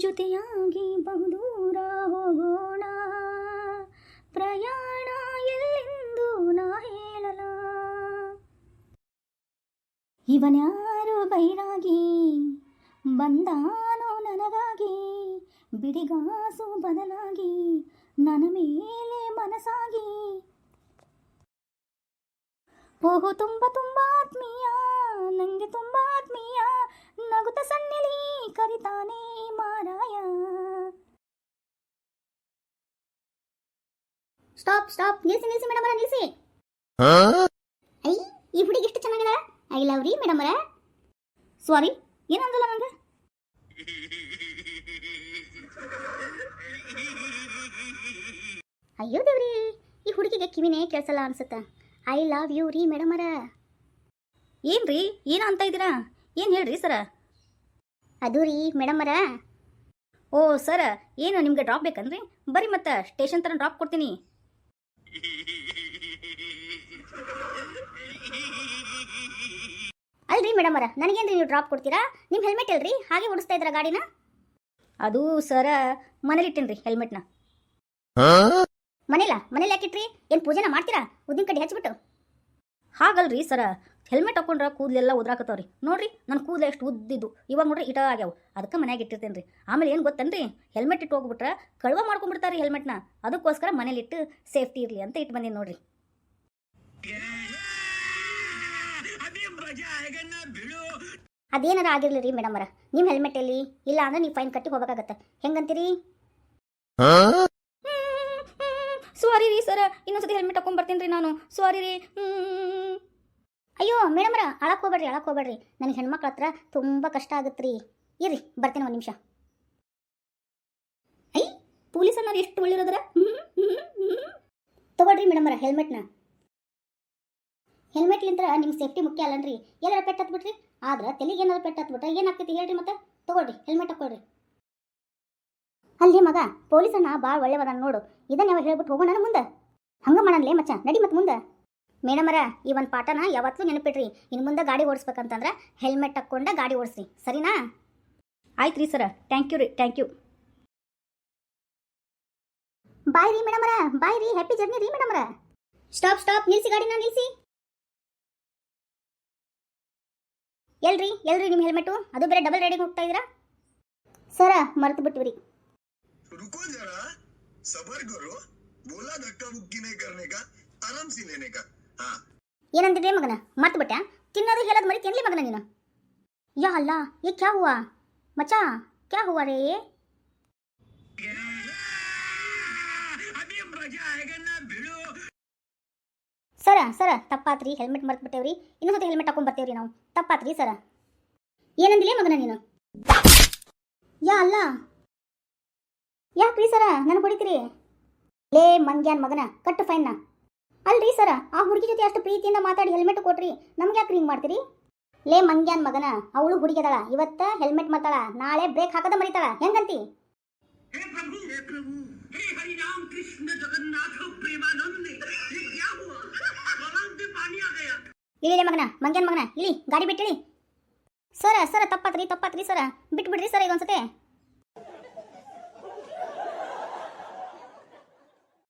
ಜೊತೆಯಾಗಿ ಬಹುದೂರ ಹೋಗೋಣ, ಪ್ರಯಾಣ ಎಲ್ಲೆಂದು ನಾ ಹೇಳಲ. ಇವನ್ಯಾರು ಬೈರಾಗಿ ಬಂದಾನೋ ನನಗಾಗಿ, ಬಿಡಿಗಾಸು ಬದಲಾಗಿ ನನ್ನ ಮೇಲೆ ಮನಸಾಗಿ. ಓಹೋ ತುಂಬ ತುಂಬ ಆತ್ಮೀಯ, ನಂಗೆ ತುಂಬ ಆತ್ಮೀಯ, ನಗುತ್ತ ಸನ್ನೆಲಿ ಕರಿತಾನೆ ಮಾರಾಯ. ಸ್ಟಾಪ್ ಸ್ಟಾಪ್, ನಿಲ್ಸಿ ನಿಲ್ಸಿ ಮೇಡಮ್ ಅವರ ನಿಲ್ಸಿ. ಐ ಈ ಹುಡುಗಿ ಎಷ್ಟು ಚೆನ್ನಾಗಿದೆ, ಐ ಲವ್ ರೀ ಮೇಡಮ್ ಅವರ. ಸಾರಿ ಏನಂದಲ್ಲ ನಂಗೆ. ಅಯ್ಯೋ ದೇವ್ರಿ, ಈ ಹುಡುಗಿಗೆ ಕಿವಿನೇ ಕೇಳಿಸಲ್ಲ ಅನ್ಸುತ್ತೆ. ಐ ಲವ್ ಯು ರೀ ಮೇಡಮ್ ಅವರ. ಏನ್ರಿ ಏನು ಅಂತ ಇದ್ದೀರಾ, ಏನು ಹೇಳ್ರಿ ಸರ? ಅದು ರೀ ಮೇಡಮ್ ಅವರ. ಓ ಸರ್, ಏನು ನಿಮ್ಗೆ ಡ್ರಾಪ್ ಬೇಕನ್ರಿ? ಬರ್ರಿ ಮತ್ತೆ ಸ್ಟೇಷನ್ ತರ ಡ್ರಾಪ್ ಕೊಡ್ತೀನಿ. ಅಲ್ರಿ ಮೇಡಮ್ ಅವರ, ನನಗೇನ್ರಿ ನೀವು ಡ್ರಾಪ್ ಕೊಡ್ತೀರಾ? ನಿಮ್ಮ ಹೆಲ್ಮೆಟ್ ಅಲ್ರಿ, ಹಾಗೆ ಓಡಿಸ್ತಾ ಇದ್ದೀರಾ ಗಾಡಿನ? ಅದು ಸರ ಮನೇಲಿಟ್ಟೇನ್ರಿ ಹೆಲ್ಮೆಟ್ನ. ಮನೇಲಿ ಯಾಕಿಟ್ರಿ? ಏನು ಪೂಜೆನ ಮಾಡ್ತೀರಾ ಉದ್ದಿನ ಕಡ್ಡಿ ಹಚ್ಬಿಟ್ಟು? ಹಾಗಲ್ರಿ ಸರ, ಹೆಲ್ಮೆಟ್ ಹಾಕೊಂಡ್ರೆ ಕೂದಲೆಲ್ಲ ಉದ್ರಾಕತ್ತವ್ರಿ. ನೋಡ್ರಿ ನನ್ನ ಕೂದಲು ಎಷ್ಟು ಉದ್ದಿದ್ದು, ಇವಾಗ ನೋಡ್ರಿ ಇಟ ಆಗ್ಯಾವ. ಅದಕ್ಕೆ ಮನ್ಯಾಗ ಇಟ್ಟಿರ್ತೇನೆ ರೀ. ಆಮೇಲೆ ಏನು ಗೊತ್ತೇನ್ರಿ, ಹೆಲ್ಮೆಟ್ ಇಟ್ಟು ಹೋಗ್ಬಿಟ್ರೆ ಕಳುವ ಮಾಡ್ಕೊಂಡ್ಬಿಡ್ತಾರೆ ಹೆಲ್ಮೆಟ್ನ. ಅದಕ್ಕೋಸ್ಕರ ಮನೇಲಿಟ್ಟು ಸೇಫ್ಟಿ ಇರಲಿ ಅಂತ ಇಟ್ಟು ಬಂದೀನಿ ನೋಡ್ರಿ. ಅದೇನಾರ ಆಗಿರ್ಲಿ ರೀ ಮೇಡಮ್ ಅವರ, ನಿಮ್ಮ ಹೆಲ್ಮೆಟ್ ಎಲ್ಲಿ ಇಲ್ಲ ಅಂದ್ರೆ ನೀವು ಫೈನ್ ಕಟ್ಟಿ ಹೋಗ್ಬೇಕಾಗತ್ತೆ. ಹೆಂಗಂತೀರಿ? ಸಾರಿ ರೀ ಸರ, ಇನ್ನೊಂದ್ಸತಿ ಹೆಲ್ಮೆಟ್ ಹಾಕೊಂಡ್ ಬರ್ತೀನಿ ರೀ ನಾನು. ಸಾರಿ ರೀ. ಅಯ್ಯೋ ಮೇಡಮ್ ಅವರ, ಅಳಕ್ ಹೋಗ್ಬೇಡ್ರಿ. ನನಗೆ ಹೆಣ್ಮಕ್ಳ ಹತ್ರ ತುಂಬ ಕಷ್ಟ ಆಗತ್ತೆ ರೀ. ಇರ್ರಿ ಬರ್ತೀನಿ ಒಂದು ನಿಮಿಷ. ಐ ಪೊಲೀಸ್ ಅನ್ನೋರು ಎಷ್ಟು ಒಳ್ಳಿರೋದ್ರ. ತಗೊಳ್ರಿ ಮೇಡಮ್ ಅವರ ಹೆಲ್ಮೆಟ್ನ. ಹೆಲ್ಮೆಟ್ಲಿಂತ್ರ ನಿಮ್ಗೆ ಸೇಫ್ಟಿ ಮುಖ್ಯ ಅಲ್ಲನ್ರಿ. ಎಲ್ಲಾರ ಪೆಟ್ಟು ಹತ್ಬಿಟ್ರಿ, ಆದ್ರೆ ತೆಲಿಗೆ ಏನಾದ್ರು ಪೆಟ್ಟು ಹತ್ಬಿಟ್ರೆ ಏನಾಗ್ತೈತಿ ಹೇಳ್ರಿ? ಮತ್ತೆ ತಗೊಳ್ರಿ ಹೆಲ್ಮೆಟ್ ಹಾಕೊಳ್ರಿ. ಅಲ್ಲಿ ಮಗ ಪೊಲೀಸನ್ನ ಭಾಳ ಒಳ್ಳೆವದ ನೋಡು. ಇದನ್ನ ಯಾವ ಹೇಳ್ಬಿಟ್ಟು ಹೋಗೋಣ ಮುಂದೆ. ಹಂಗ ಮಾಡನ್ಲೇ ಮಚ್ಚ, ನಡಿ ಮತ್ತೆ ಮುಂದೆ. ಮೇಡಮ್ ಅವರ, ಈ ಒಂದು ಪಾಠನ ಯಾವತ್ತೂ ನೆನಪಿಡ್ರಿ. ಇನ್ನು ಮುಂದೆ ಗಾಡಿ ಓಡಿಸ್ಬೇಕಂತಂದ್ರೆ ಹೆಲ್ಮೆಟ್ ಹಾಕ್ಕೊಂಡ ಗಾಡಿ ಓಡಿಸ್ರಿ, ಸರಿನಾ? ಆಯ್ತು ರೀ ಸರ, ಥ್ಯಾಂಕ್ ಯು ರೀ, ಥ್ಯಾಂಕ್ ಯು. ಬಾಯ್ ರೀ ಮೇಡಮ್ ಅವರ, ಬಾಯ್ ರೀ, ಹ್ಯಾಪಿ ಜರ್ನಿ ರೀ ಮೇಡಮ್ ಅವರ. ಸ್ಟಾಪ್ ಸ್ಟಾಪ್, ನಿಲ್ಸಿ ಗಾಡಿನ ನಿಲ್ಸಿ. ಎಲ್ರಿ ನಿಮ್ಮ ಹೆಲ್ಮೆಟು? ಅದು ಬೇರೆ ಡಬಲ್ ರೇಡಿಂಗ್ ಹೋಗ್ತಾ ಇದ್ದೀರಾ? ಸರ ಮರ್ತು ಬಿಟ್ವಿ. रुको जरा, सबर करो, बोला धक्का मुक्की नहीं करने का, आराम से लेने का. हाँ ಏನಂತಿದ್ದೆ ಮಗನ? ಮರ್ತು ಬಿಟ್ಟ? ತಿನ್ನೋದು ಹೇಳೋದು ಮರಿ ತಿನ್ಲಿ ಮಗನ ನೀನು. ಯಾ ಅಲ್ಲ, ये क्या हुआ मचा, क्या हुआ रे? अभी मजा आएगा ना भिड़ो. ಸರ ತಪ್ಪಾತ್ರಿ, ಹೆಲ್ಮೆಟ್ ಮರ್ತು ಬಿಟ್ಟೇವ್ರಿ. ಇನ್ನೊಂದ್ಸತಿ ಹೆಲ್ಮೆಟ್ ಹಾಕೊಂಡ್ ಬರ್ತೇವ್ರಿ ನಾವು. ತಪ್ಪಾತ್ರಿ ಸರ. ಏನಂದಿಲ್ಲ ಮಗನ ನೀನು? ಯಾ ಅಲ್ಲ, ಯಾಕ್ರಿ ಸರ ನನಗೆ ಹೊಡಿತೀರಿ? ಲೇ ಮಂಗ್ಯಾನ್ ಮಗನ, ಕಟ್ಟು ಫೈನ್ನ. ಅಲ್ರಿ ಸರ, ಆ ಹುಡುಗಿ ಜೊತೆ ಅಷ್ಟು ಪ್ರೀತಿಯಿಂದ ಮಾತಾಡಿ ಹೆಲ್ಮೆಟ್ ಕೊಟ್ರಿ, ನಮ್ಗೆ ಯಾಕ್ರಿ ಹಿಂಗೆ ಮಾಡ್ತೀರಿ? ಲೇ ಮಂಗ್ಯಾನ್ ಮಗನ, ಅವಳು ಹುಡುಗಿದಳ, ಇವತ್ತ ಹೆಲ್ಮೆಟ್ ಮಾಡ್ತಾಳ, ನಾಳೆ ಬ್ರೇಕ್ ಹಾಕದ ಮರಿತಾಳ. ಹೆಂಗಂತಿ? हे प्रभु, हे हरि राम कृष्ण जगन्नाथ प्रेमानंद, ये क्या हुआ? गलाव में पानी आ गया. ಇಳಿಲೆ ಮಗನ, ಮಂಗ್ಯಾನ್ ಮಗನ, ಇಳಿ ಗಾಡಿ ಬಿಟ್ಟಿಳಿ. ಸರ ತಪ್ಪಾತ್ರಿ ಸರ, ಬಿಟ್ಬಿಡ್ರಿ ಸರ ಇದೊಂದ್ಸತಿ.